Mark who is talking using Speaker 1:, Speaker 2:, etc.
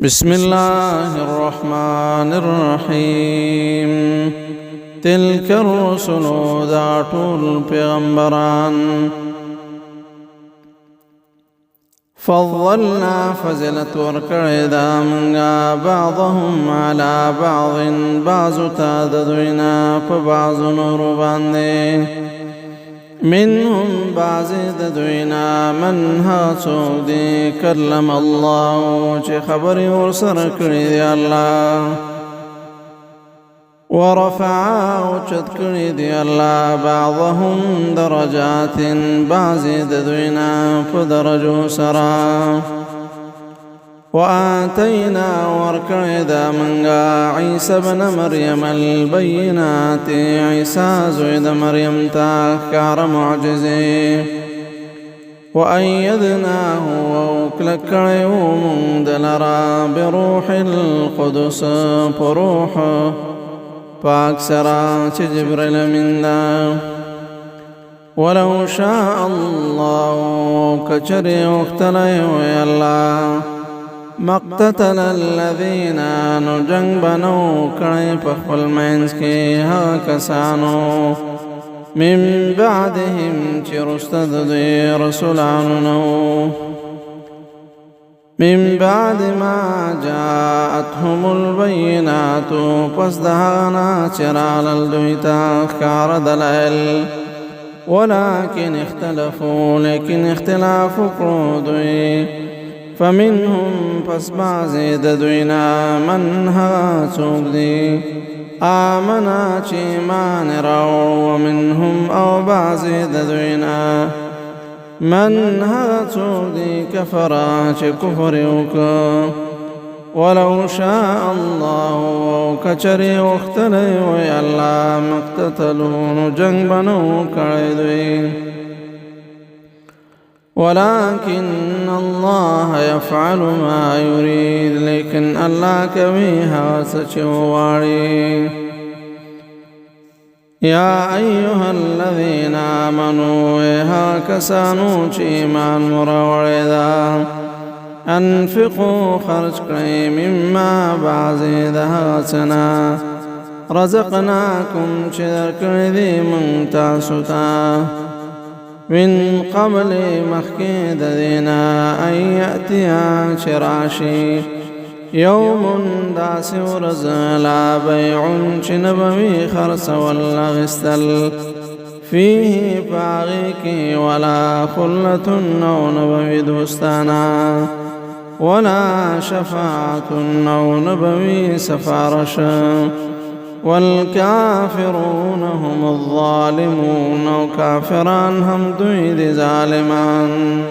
Speaker 1: بسم الله الرحمن الرحيم تلك الرسل ذات البيغمبران فضلنا فزلت ورکړی دا منگا بعضهم على بعض بعضو تا ددوینا په بعضو نورو باندې منهم بعض ددوینا من ها څوک دی کلم الله چې خبرې ورسره کړې دی الله ورفع اوچت کړی دی الله بعضهم درجات بعض ددوینا په درجو سره وآتینا ورکړی دا منګه عیسی ابن مریم البینات عیسی زوی د مریم ته ښکاره معجزې وأیدناه وکلک کړی وو موږ د لره بروح القدس په روح پاک سرا چې جبرائیل امین دا ولو شاء الله کچری اختلی وی الله مقتتل الذین نو جنگ بنو کړی په خپل منځ کې هغه کسانو من بعدهم چې رسته د دوی رسولانو نو من بعد ما جاءتهم البينات پس دهانا چرال الدویتا خار دلائل ولكن اختلفوا لكن اختلاف قردوی فمنهم پس بعضی ددوینا من ها چوک دی آمنا چی ایمان راو ومنهم او بعضی ددوینا من ها څوک دی کفرا چې کفر وکړ ولو شاء الله کچری وختلی وی الله مقتتلو جنگ بنو کړی دوی ولكن الله يفعل ما يريد لیکن الله کوي هغه څه چې وغواړي یا ایها الذین آمنوا ایها کسانو چې ایمان مراوړی دا انفقوا خرج کړئ مما بعضې د هغه څه نه رزقناکم چې درکړی دی موږ تاسو ته من قبل مخکې د دې نه ان یأتیا چې راشي یوم داسې ورځ لا بیع چې نه به وي خرڅول اخیستل فیه په هغې کې ولا خلة او نه به وي دوستانه ولا شفاعة او نه به وي سفارش والکافرون هم الظالمون او کافران هم دوی دي ظالمان